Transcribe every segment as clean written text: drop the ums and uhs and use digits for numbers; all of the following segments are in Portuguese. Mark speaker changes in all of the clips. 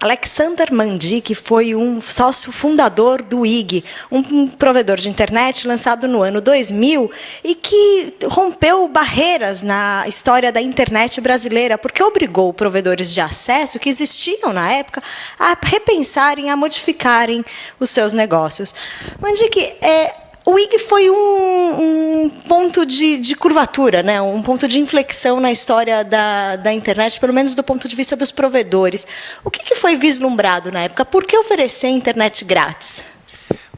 Speaker 1: Alexander Mandic foi um sócio fundador do IG, um provedor de internet lançado no ano 2000 e que rompeu barreiras na história da internet brasileira, porque obrigou provedores de acesso que existiam na época a repensarem, a modificarem os seus negócios. Mandic, o IG foi um ponto de curvatura, né? Um ponto de inflexão na história da internet, pelo menos do ponto de vista dos provedores. O que foi vislumbrado na época? Por que oferecer internet grátis?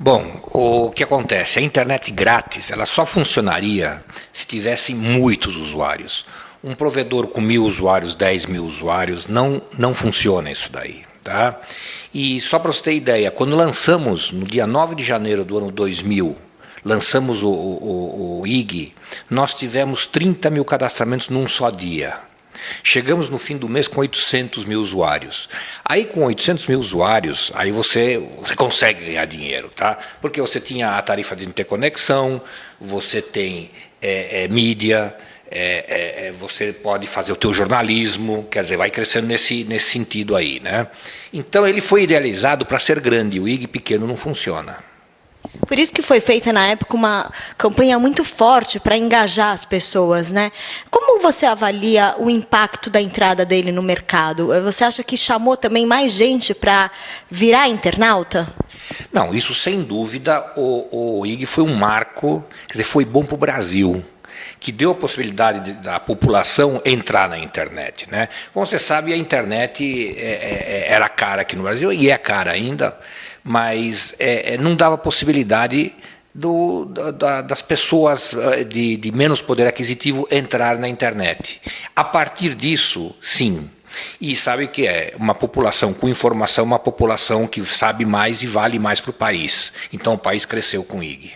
Speaker 2: Bom, o que acontece? A internet grátis ela só funcionaria se tivesse muitos usuários. Um provedor com 1.000 usuários, 10.000 usuários, não funciona isso daí. Tá? E só para você ter ideia, quando lançamos, no dia 9 de janeiro do ano 2000, lançamos o IG, nós tivemos 30 mil cadastramentos num só dia. Chegamos no fim do mês com 800 mil usuários. Aí com 800 mil usuários, aí você consegue ganhar dinheiro, tá? Porque você tinha a tarifa de interconexão, você tem mídia, você pode fazer o teu jornalismo, quer dizer, vai crescendo nesse sentido aí, né? Então ele foi idealizado para ser grande, o IG pequeno não funciona.
Speaker 1: Por isso que foi feita, na época, uma campanha muito forte para engajar as pessoas, né? Como você avalia o impacto da entrada dele no mercado? Você acha que chamou também mais gente para virar internauta?
Speaker 2: Não, isso sem dúvida, o IG foi um marco, quer dizer, foi bom para o Brasil, que deu a possibilidade da população entrar na internet, né? Como você sabe, a internet era cara aqui no Brasil, e é cara ainda, mas não dava possibilidade das pessoas de menos poder aquisitivo entrar na internet. A partir disso, sim. E sabe que é uma população com informação, uma população que sabe mais e vale mais para o país. Então o país cresceu com o IG.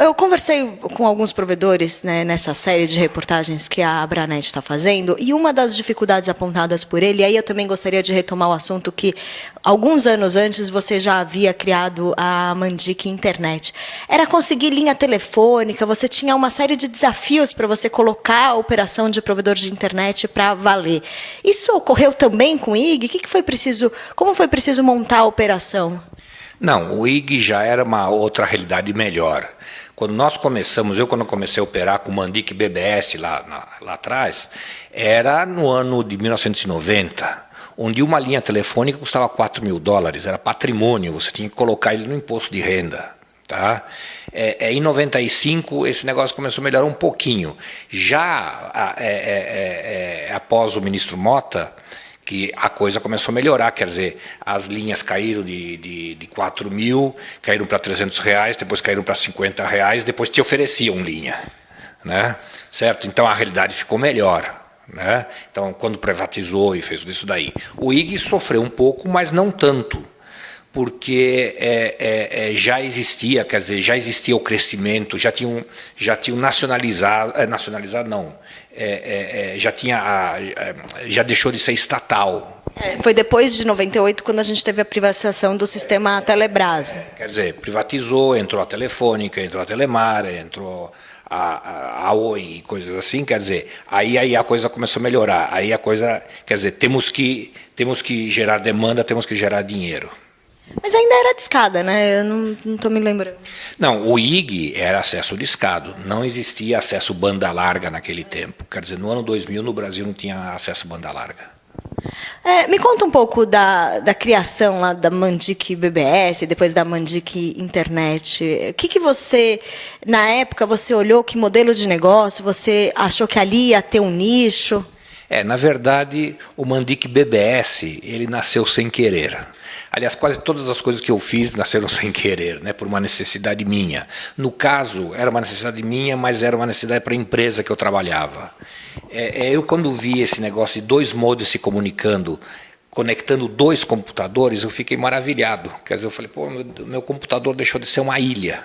Speaker 1: Eu conversei com alguns provedores, né, nessa série de reportagens que a Abranet está fazendo, e uma das dificuldades apontadas por ele, e aí eu também gostaria de retomar o assunto que, alguns anos antes, você já havia criado a Mandic Internet, era conseguir linha telefônica, você tinha uma série de desafios para você colocar a operação de provedor de internet para valer. Isso ocorreu também com o IG? Como foi preciso montar a operação?
Speaker 2: Não, o IG já era uma outra realidade melhor. Quando nós começamos, quando comecei a operar com o Mandic BBS lá atrás, era no ano de 1990, onde uma linha telefônica custava $4.000, era patrimônio, você tinha que colocar ele no imposto de renda. Tá? Em 95 esse negócio começou a melhorar um pouquinho. Já após o ministro Mota, que a coisa começou a melhorar, quer dizer, as linhas caíram de 4.000, caíram para R$300, depois caíram para R$50, depois te ofereciam linha, né? Certo? Então a realidade ficou melhor, né? Então quando privatizou e fez tudo isso daí, o IG sofreu um pouco, mas não tanto, porque já existia, quer dizer, já existia o crescimento, já tinham nacionalizado não. Já deixou de ser estatal.
Speaker 1: Foi depois de 98, quando a gente teve a privatização do sistema Telebrás.
Speaker 2: Quer dizer, privatizou, entrou a Telefônica, entrou a Telemar, entrou a Oi, coisas assim, quer dizer, aí a coisa começou a melhorar. Aí a coisa, quer dizer, temos que gerar demanda, temos que gerar dinheiro.
Speaker 1: Mas ainda era discada, né? Eu não estou me lembrando.
Speaker 2: Não, o IG era acesso discado, não existia acesso banda larga naquele tempo. Quer dizer, no ano 2000 no Brasil não tinha acesso banda larga.
Speaker 1: Me conta um pouco da criação lá da Mandic BBS, depois da Mandic Internet. O que você, na época, você olhou, que modelo de negócio, você achou que ali ia ter um nicho?
Speaker 2: Na verdade, o Mandic BBS, ele nasceu sem querer. Aliás, quase todas as coisas que eu fiz nasceram sem querer, né, por uma necessidade minha. No caso, era uma necessidade minha, mas era uma necessidade para a empresa que eu trabalhava. Eu, quando vi esse negócio de dois modems se comunicando, conectando dois computadores, eu fiquei maravilhado. Quer dizer, eu falei, pô, meu computador deixou de ser uma ilha.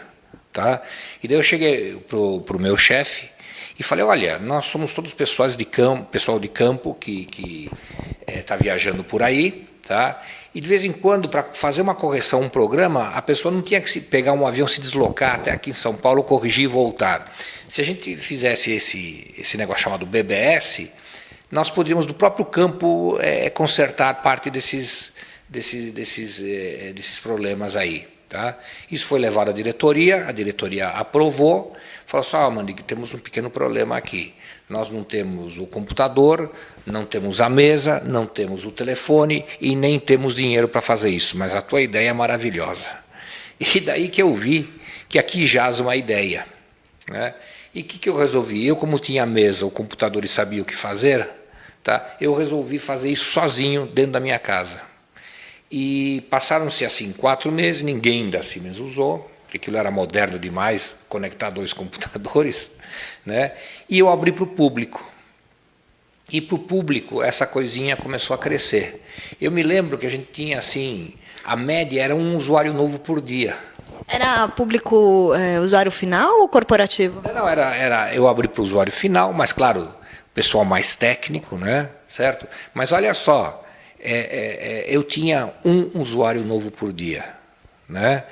Speaker 2: Tá? E daí eu cheguei para o meu chefe e falei, olha, nós somos todos pessoal de campo que está viajando por aí, tá? E de vez em quando, para fazer uma correção, um programa, a pessoa não tinha que pegar um avião, se deslocar até aqui em São Paulo, corrigir e voltar. Se a gente fizesse esse negócio chamado BBS, nós poderíamos, do próprio campo, consertar parte desses problemas aí. Tá? Isso foi levado à diretoria aprovou, falou assim, Mandig, temos um pequeno problema aqui. Nós não temos o computador, não temos a mesa, não temos o telefone e nem temos dinheiro para fazer isso, mas a tua ideia é maravilhosa. E daí que eu vi que aqui jaz uma ideia. Né? E o que eu resolvi? Eu, como tinha a mesa, o computador e sabia o que fazer, tá? Eu resolvi fazer isso sozinho dentro da minha casa. E passaram-se assim 4 meses, ninguém da Siemens usou, porque aquilo era moderno demais, conectar 2 computadores, né? E eu abri para o público. E para o público essa coisinha começou a crescer. Eu me lembro que a gente tinha assim, a média era um usuário novo por dia.
Speaker 1: Era público, usuário final ou corporativo?
Speaker 2: Não, eu abri para o usuário final, mas claro, pessoal mais técnico, né? Certo? Mas olha só, eu tinha um usuário novo por dia. Né?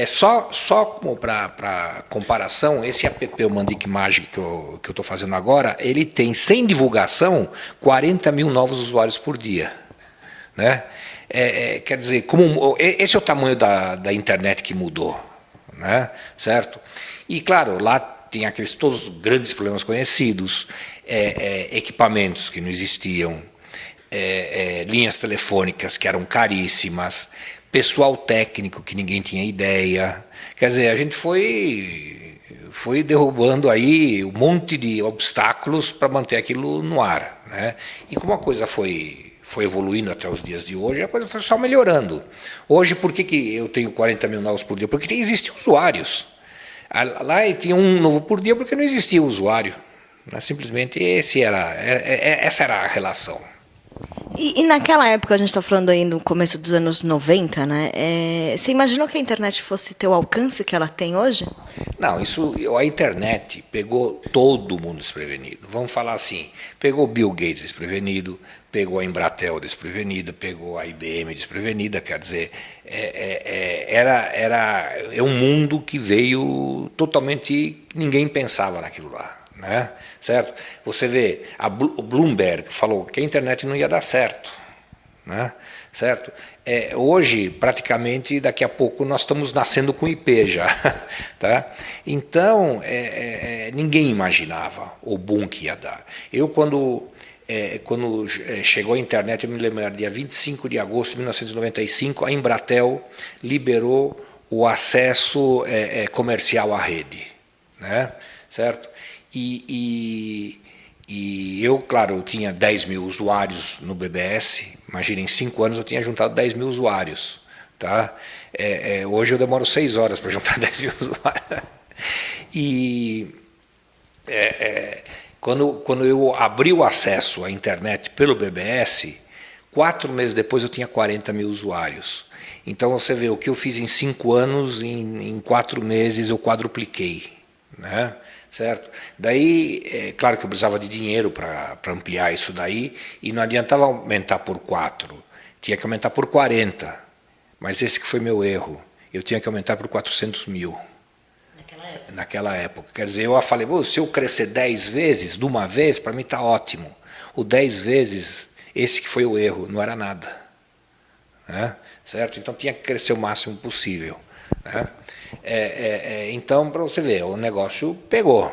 Speaker 2: Só como para comparação, esse app, o Mandic Magic, que eu estou fazendo agora, ele tem, sem divulgação, 40 mil novos usuários por dia. Né? Quer dizer, esse é o tamanho da internet que mudou. Né? Certo? E, claro, lá tem todos os grandes problemas conhecidos, equipamentos que não existiam, linhas telefônicas que eram caríssimas, pessoal técnico que ninguém tinha ideia. Quer dizer, a gente foi derrubando aí um monte de obstáculos para manter aquilo no ar. Né? E como a coisa foi evoluindo até os dias de hoje, a coisa foi só melhorando. Hoje, por que eu tenho 40 mil novos por dia? Porque existem usuários. Lá tinha um novo por dia porque não existia usuário. Simplesmente essa era a relação.
Speaker 1: E naquela época, a gente está falando aí no começo dos anos 90, né? Você imaginou que a internet fosse ter o alcance que ela tem hoje?
Speaker 2: Não, a internet pegou todo mundo desprevenido. Vamos falar assim, pegou Bill Gates desprevenido, pegou a Embratel desprevenida, pegou a IBM desprevenida, quer dizer, é um mundo que veio totalmente, ninguém pensava naquilo lá. Né? Certo? Você vê, o Bloomberg falou que a internet não ia dar certo. Né? Certo? Hoje, praticamente, daqui a pouco, nós estamos nascendo com IP já. Tá? Então, ninguém imaginava o boom que ia dar. Eu, quando chegou a internet, eu me lembro, dia 25 de agosto de 1995, a Embratel liberou o acesso comercial à rede. Né? Certo? E eu, claro, eu tinha 10 mil usuários no BBS, imagina, em 5 anos eu tinha juntado 10 mil usuários. Tá? Hoje eu demoro 6 horas para juntar 10 mil usuários. E quando eu abri o acesso à internet pelo BBS, 4 meses depois eu tinha 40 mil usuários. Então você vê, o que eu fiz em 5 anos, em 4 meses eu quadrupliquei. Né? Certo? Daí, claro que eu precisava de dinheiro para ampliar isso daí, e não adiantava aumentar por 4, tinha que aumentar por 40, mas esse que foi meu erro, eu tinha que aumentar por 400 mil. Naquela época. Quer dizer, eu falei, se eu crescer 10 vezes, de uma vez, para mim está ótimo. O 10 vezes, esse que foi o erro, não era nada. Né? Certo? Então tinha que crescer o máximo possível. Né? Então, para você ver, o negócio pegou.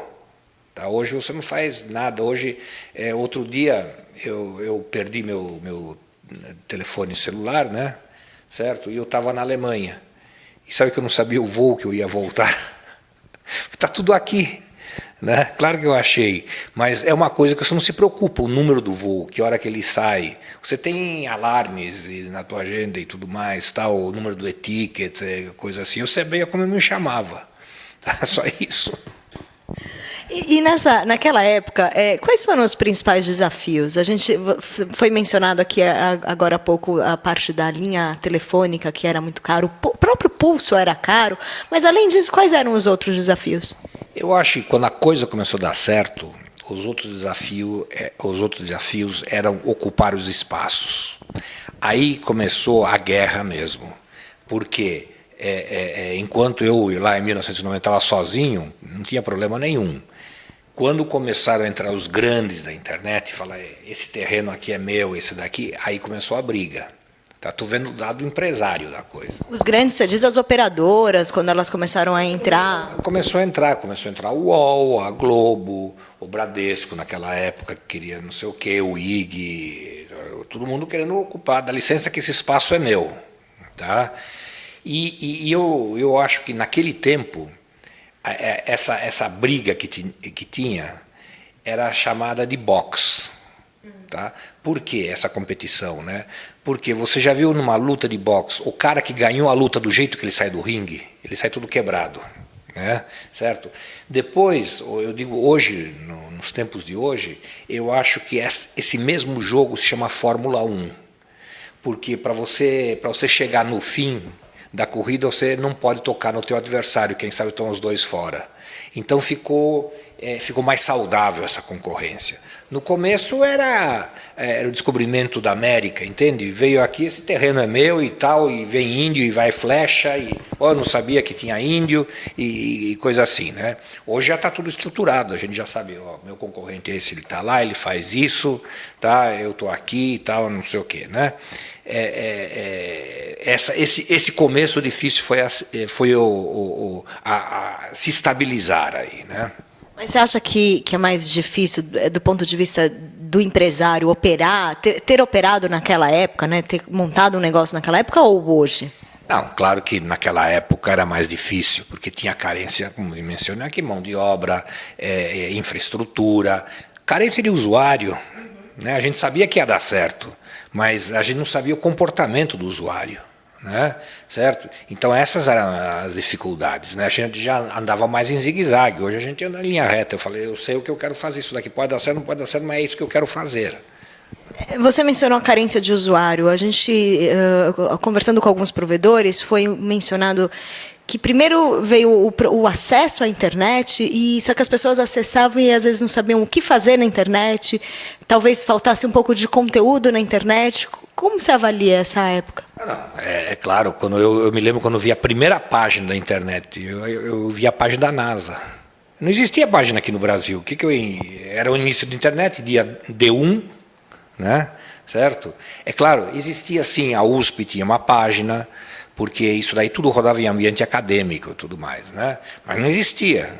Speaker 2: Tá? Hoje você não faz nada. Hoje, outro dia, eu perdi meu telefone celular, né? Certo? E eu estava na Alemanha. E sabe que eu não sabia o voo que eu ia voltar? Está tudo aqui. Né? Claro que eu achei, mas é uma coisa que você não se preocupa, o número do voo, que hora que ele sai. Você tem alarmes na tua agenda e tudo mais, tá? O número do e-ticket, coisa assim. Eu sabia como eu me chamava. Tá? Só isso.
Speaker 1: E naquela época, quais foram os principais desafios? A gente foi mencionado aqui agora há pouco a parte da linha telefônica, que era muito caro, o próprio pulso era caro, mas além disso, quais eram os outros desafios?
Speaker 2: Eu acho que quando a coisa começou a dar certo, os outros desafios eram ocupar os espaços. Aí começou a guerra mesmo, porque enquanto eu lá em 1990 estava sozinho, não tinha problema nenhum. Quando começaram a entrar os grandes da internet, falar, esse terreno aqui é meu, esse daqui, aí começou a briga. Estou vendo o lado empresário da coisa.
Speaker 1: Os grandes, você diz as operadoras, quando elas começaram a entrar?
Speaker 2: Começou a entrar o UOL, a Globo, o Bradesco naquela época, que queria não sei o quê, o IG, todo mundo querendo ocupar, dá licença que esse espaço é meu. Tá? E eu acho que naquele tempo, essa briga que tinha era chamada de box. Tá? Por que essa competição? Né? Porque você já viu numa luta de boxe, o cara que ganhou a luta do jeito que ele sai do ringue, ele sai todo quebrado. Né? Certo? Depois, eu digo hoje, nos tempos de hoje, eu acho que esse mesmo jogo se chama Fórmula 1. Porque para você chegar no fim da corrida, você não pode tocar no teu adversário, quem sabe estão os dois fora. Então ficou mais saudável essa concorrência. No começo era o descobrimento da América, entende? Veio aqui, esse terreno é meu e tal, e vem índio e vai flecha, e eu não sabia que tinha índio e coisa assim. Né? Hoje já está tudo estruturado, a gente já sabe, ó, meu concorrente é esse, ele está lá, ele faz isso, tá? Eu estou aqui e tal, não sei o quê. Né? Esse começo difícil foi se estabilizar aí, né?
Speaker 1: Mas você acha que é mais difícil, do ponto de vista do empresário, operar, ter operado naquela época, né, ter montado um negócio naquela época ou hoje?
Speaker 2: Não, claro que naquela época era mais difícil, porque tinha carência, como eu mencionei aqui, mão de obra, infraestrutura, carência de usuário. Né? A gente sabia que ia dar certo, mas a gente não sabia o comportamento do usuário. Né? Certo? Então essas eram as dificuldades. Né? A gente já andava mais em zigue-zague, hoje a gente anda em linha reta. Eu falei, eu sei o que eu quero fazer, isso daqui pode dar certo, não pode dar certo, mas é isso que eu quero fazer.
Speaker 1: Você mencionou a carência de usuário. A gente, conversando com alguns provedores, foi mencionado que primeiro veio o acesso à internet, e só que as pessoas acessavam e às vezes não sabiam o que fazer na internet, talvez faltasse um pouco de conteúdo na internet. Como você avalia essa época?
Speaker 2: É claro, quando eu me lembro quando eu vi a primeira página da internet, eu vi a página da NASA. Não existia página aqui no Brasil. Era o início da internet, dia D1, né? Certo? É claro, existia sim, a USP tinha uma página, porque isso daí tudo rodava em ambiente acadêmico e tudo mais, né? Mas não existia.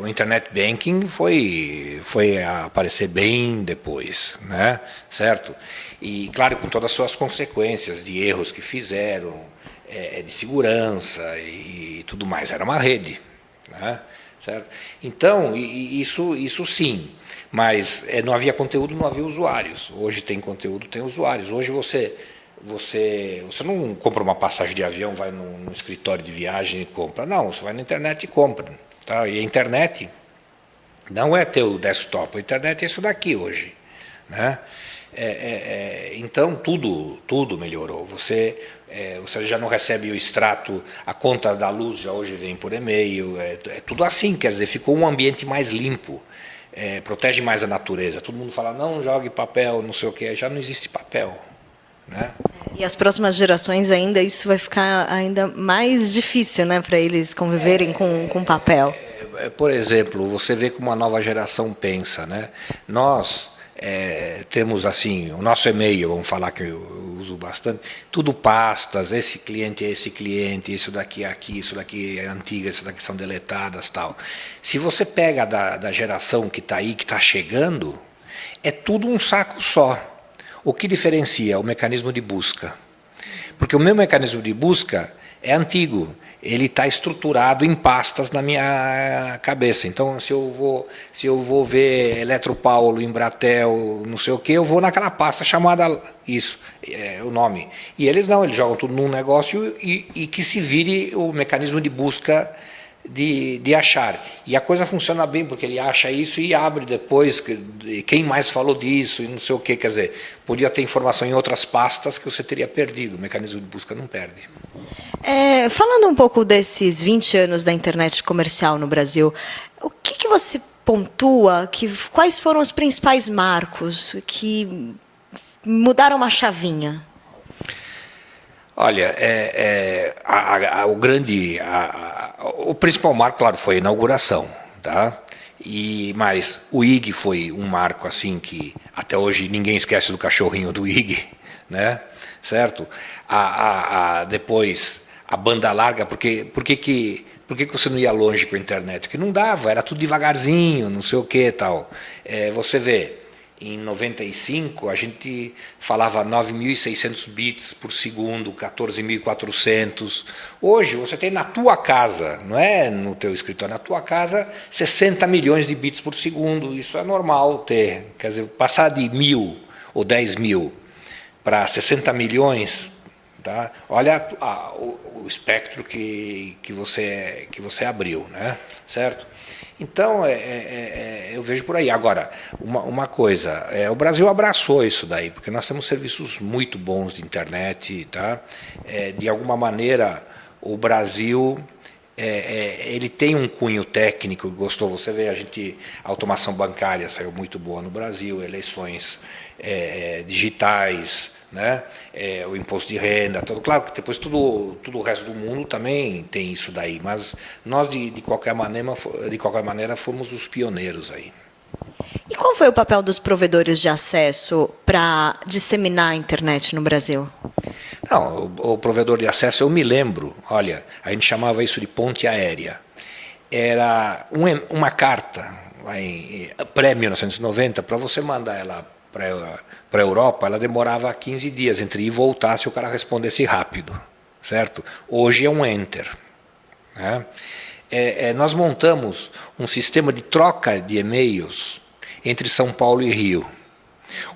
Speaker 2: O Internet Banking foi aparecer bem depois, né? Certo? E, claro, com todas as suas consequências de erros que fizeram, de segurança e tudo mais. Era uma rede, né? Certo? Então, isso sim, mas não havia conteúdo, não havia usuários. Hoje tem conteúdo, tem usuários. Hoje você não compra uma passagem de avião, vai num escritório de viagem e compra. Não, você vai na internet e compra. Tá? E a internet não é teu desktop, a internet é isso daqui hoje. Né? Então, tudo melhorou. Você já não recebe o extrato, a conta da luz já hoje vem por e-mail. É tudo assim, quer dizer, ficou um ambiente mais limpo. Protege mais a natureza. Todo mundo fala, não jogue papel, não sei o quê. Já não existe papel. Né?
Speaker 1: E as próximas gerações ainda, isso vai ficar ainda mais difícil, né, para eles conviverem com papel.
Speaker 2: Por exemplo, você vê como a nova geração pensa. Né? Nós temos assim, o nosso e-mail, vamos falar que eu uso bastante, tudo pastas, esse cliente é esse cliente, isso daqui é aqui, isso daqui é antiga, isso daqui são deletadas, tal. Se você pega da geração que está aí, que está chegando, é tudo um saco só. O que diferencia? O mecanismo de busca. Porque o meu mecanismo de busca é antigo, ele está estruturado em pastas na minha cabeça. Então, se eu vou ver Eletropaulo, Embratel, não sei o quê, eu vou naquela pasta chamada isso, o nome. E eles não, eles jogam tudo num negócio e que se vire o mecanismo de busca de achar. E a coisa funciona bem, porque ele acha isso e abre depois, quem mais falou disso, e não sei o quê. Quer dizer, podia ter informação em outras pastas que você teria perdido. O mecanismo de busca não perde.
Speaker 1: Falando um pouco desses 20 anos da internet comercial no Brasil, o que você pontua, quais foram os principais marcos que mudaram uma chavinha?
Speaker 2: Olha, o principal marco, claro, foi a inauguração. Tá? Mas o IG foi um marco assim que até hoje ninguém esquece do cachorrinho do IG, né? Certo? Depois a banda larga, por que você não ia longe com a internet? Porque não dava, era tudo devagarzinho, não sei o que tal. Você vê, em 95 a gente falava 9.600 bits por segundo, 14.400. Hoje você tem na tua casa, não é no teu escritório, na tua casa 60 milhões de bits por segundo. Isso é normal ter. Quer dizer, passar de 1.000 ou 10.000 para 60 milhões, tá? Olha o espectro que você abriu, né? Certo? Então, eu vejo por aí. Agora, uma coisa, o Brasil abraçou isso daí, porque nós temos serviços muito bons de internet, tá? De alguma maneira, o Brasil ele tem um cunho técnico, gostou, você vê, a automação bancária saiu muito boa no Brasil, eleições digitais, né? O imposto de renda, tudo. Claro que depois tudo o resto do mundo também tem isso daí, mas nós de qualquer maneira fomos os pioneiros aí.
Speaker 1: E qual foi o papel dos provedores de acesso para disseminar a internet no Brasil?
Speaker 2: Não, o provedor de acesso, eu me lembro, olha, a gente chamava isso de ponte aérea. Era uma carta pré-1990, para você mandar ela para a Europa, ela demorava 15 dias entre ir e voltar se o cara respondesse rápido, certo? Hoje é um enter, né? Nós montamos um sistema de troca de e-mails entre São Paulo e Rio,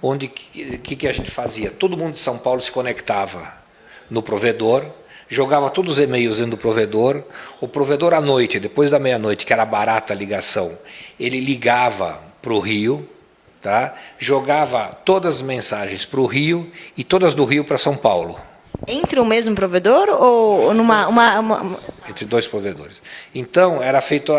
Speaker 2: onde que a gente fazia? Todo mundo de São Paulo se conectava no provedor, jogava todos os e-mails dentro do provedor, o provedor à noite, depois da meia-noite, que era barata a ligação, ele ligava para o Rio, tá? Jogava todas as mensagens para o Rio e todas do Rio para São Paulo.
Speaker 1: Entre o mesmo provedor ou
Speaker 2: Entre dois provedores. Então, era feita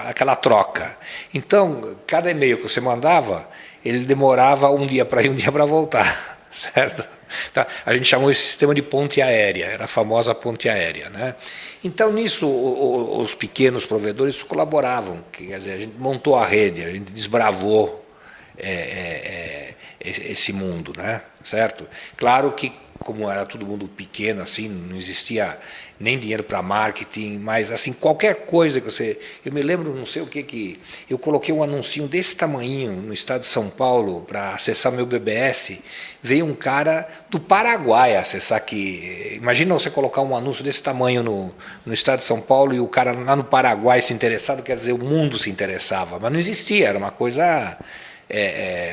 Speaker 2: aquela troca. Então, cada e-mail que você mandava, ele demorava um dia para ir, um dia para voltar, certo? Tá? A gente chamou esse sistema de ponte aérea, era a famosa ponte aérea, né? Então, nisso, os pequenos provedores colaboravam, quer dizer, a gente montou a rede, a gente desbravou esse mundo, né? Certo? Claro que, como era todo mundo pequeno, assim, não existia nem dinheiro para marketing, mas assim, qualquer coisa que você... Eu me lembro, não sei o que eu coloquei um anuncinho desse tamanhinho no estado de São Paulo para acessar meu BBS, veio um cara do Paraguai acessar aqui. Imagina você colocar um anúncio desse tamanho no estado de São Paulo e o cara lá no Paraguai se interessado, quer dizer, o mundo se interessava, mas não existia, era uma coisa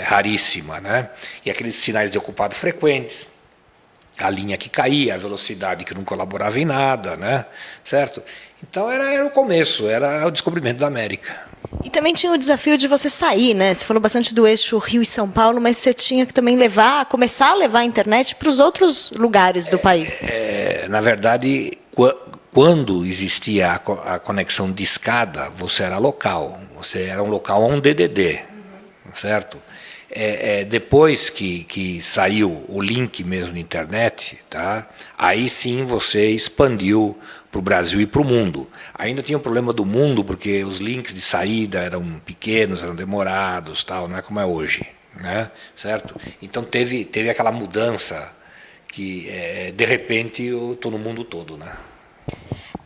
Speaker 2: raríssima, né? E aqueles sinais de ocupado frequentes, a linha que caía, a velocidade que não colaborava em nada, né? Certo? Então era o começo, era o descobrimento da América.
Speaker 1: E também tinha o desafio de você sair, né? Você falou bastante do eixo Rio e São Paulo, mas você tinha que também começar a levar a internet para os outros lugares do país.
Speaker 2: Na verdade, quando existia a conexão de escada, você era local, você era um local a um DDD, certo? Depois que saiu o link mesmo na internet, tá? Aí sim você expandiu para o Brasil e para o mundo. Ainda tinha o problema do mundo, porque os links de saída eram pequenos, eram demorados, tal, não é como é hoje, né? Certo? Então teve aquela mudança que, de repente, eu estou no mundo todo, né?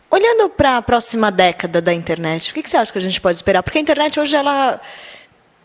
Speaker 1: Olhando para a próxima década da internet, o que você acha que a gente pode esperar? Porque a internet hoje ela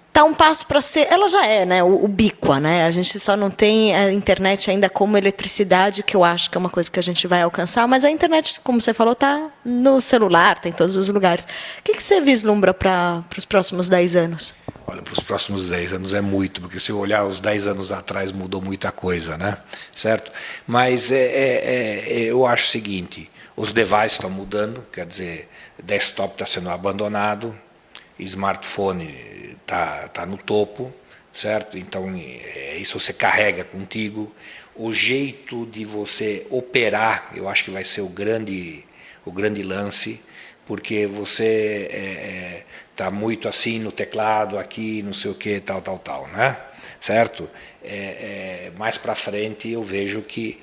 Speaker 1: está um passo para ser, ela já é, né, ubíqua, né? A gente só não tem a internet ainda como eletricidade, que eu acho que é uma coisa que a gente vai alcançar, mas a internet, como você falou, está no celular, tem em todos os lugares. O que você vislumbra para os próximos 10 anos?
Speaker 2: Olha, para os próximos 10 anos é muito, porque se eu olhar os 10 anos atrás mudou muita coisa, né? Certo? Mas eu acho o seguinte, os devices estão mudando, quer dizer, desktop está sendo abandonado, smartphone tá no topo, certo? Então, isso você carrega contigo. O jeito de você operar, eu acho que vai ser o grande lance, porque você está muito assim no teclado, aqui, não sei o que, tal, né? Certo? Mais para frente eu vejo que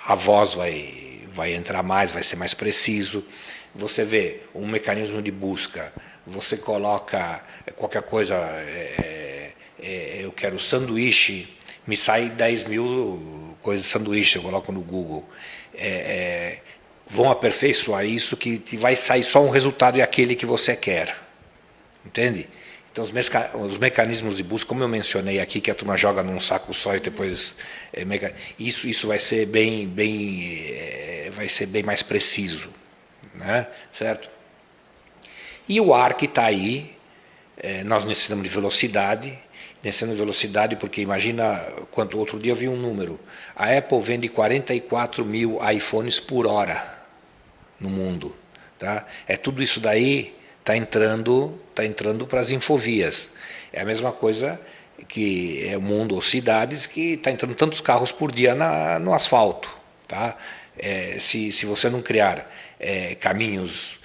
Speaker 2: a voz vai entrar mais, vai ser mais preciso. Você vê um mecanismo de busca. você coloca qualquer coisa, eu quero sanduíche, me sai 10 mil coisas de sanduíche, eu coloco no Google. Vão aperfeiçoar isso que vai sair só um resultado e aquele que você quer. Entende? Então, os mecanismos de busca, como eu mencionei aqui, que a turma joga num saco só e depois... Isso vai ser vai ser bem mais preciso. Né? Certo? E o ar que está aí, nós necessitamos de velocidade, porque imagina quanto outro dia eu vi um número. A Apple vende 44 mil iPhones por hora no mundo. Tá? Tudo isso daí está entrando para as infovias. É a mesma coisa que o mundo ou cidades que está entrando tantos carros por dia no asfalto. Tá? Se você não criar caminhos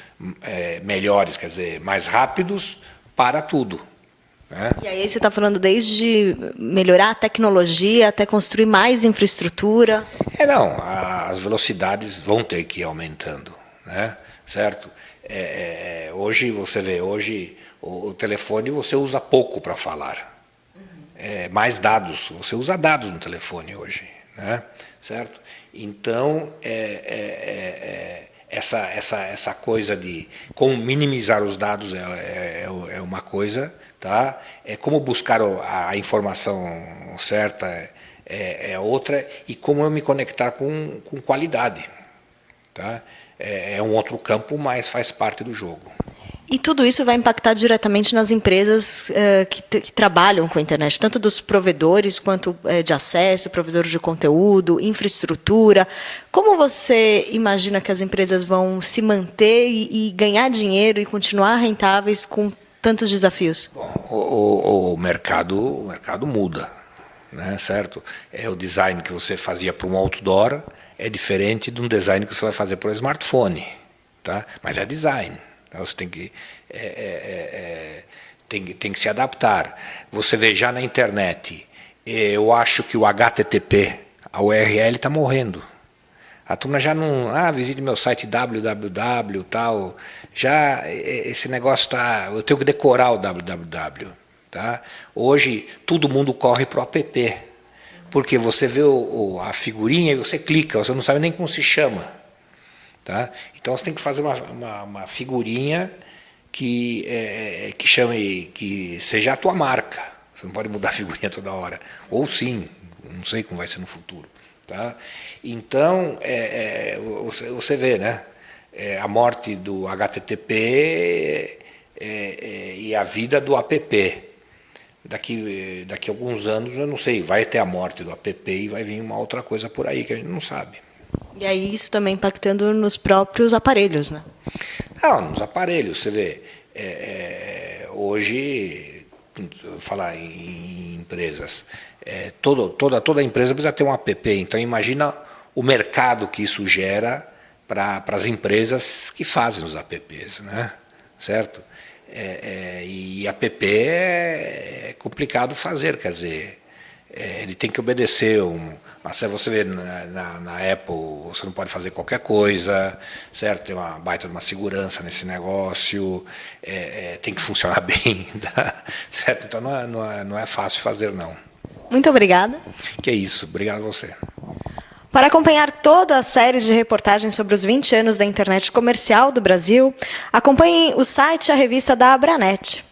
Speaker 2: melhores, quer dizer, mais rápidos, para tudo. Né?
Speaker 1: E aí você está falando desde melhorar a tecnologia até construir mais infraestrutura?
Speaker 2: Não, as velocidades vão ter que ir aumentando, né? Certo? Hoje você vê, o telefone você usa pouco para falar. Mais dados, você usa dados no telefone hoje, né? Certo? Então, essa coisa de como minimizar os dados é uma coisa, tá? Como buscar a informação certa é outra, e como eu me conectar com qualidade, tá? É um outro campo, mas faz parte do jogo.
Speaker 1: E tudo isso vai impactar diretamente nas empresas que trabalham com a internet, tanto dos provedores quanto de acesso, provedores de conteúdo, infraestrutura. Como você imagina que as empresas vão se manter e ganhar dinheiro e continuar rentáveis com tantos desafios?
Speaker 2: Bom, o mercado muda, né, certo? O design que você fazia para um outdoor é diferente de um design que você vai fazer para o smartphone, tá? Mas é design. Você tem que se adaptar. Você vê já na internet, eu acho que o HTTP, a URL está morrendo. A turma já não... visite meu site www, tal. Já esse negócio está... Eu tenho que decorar o www. Tá? Hoje, todo mundo corre para o app. Porque você vê a figurinha e você clica, você não sabe nem como se chama. Tá? Então você tem que fazer uma figurinha que seja a tua marca. Você não pode mudar a figurinha toda hora. Ou sim, não sei como vai ser no futuro. Tá? Então, você vê, né? A morte do HTTP e a vida do app. Daqui a alguns anos, eu não sei, vai ter a morte do app e vai vir uma outra coisa por aí que a gente não sabe.
Speaker 1: E aí isso também impactando nos próprios aparelhos, né?
Speaker 2: Não, nos aparelhos, você vê. Hoje, falar em empresas, toda empresa precisa ter um app. Então, imagina o mercado que isso gera para as empresas que fazem os apps, né? Certo? E app é complicado fazer, quer dizer, ele tem que obedecer mas você vê na Apple, você não pode fazer qualquer coisa, certo? Tem uma baita de uma segurança nesse negócio, tem que funcionar bem, tá? Certo? Então não é fácil fazer, não.
Speaker 1: Muito obrigada.
Speaker 2: Que é isso, obrigado a você.
Speaker 1: Para acompanhar toda a série de reportagens sobre os 20 anos da internet comercial do Brasil, acompanhe o site e a revista da Abranet.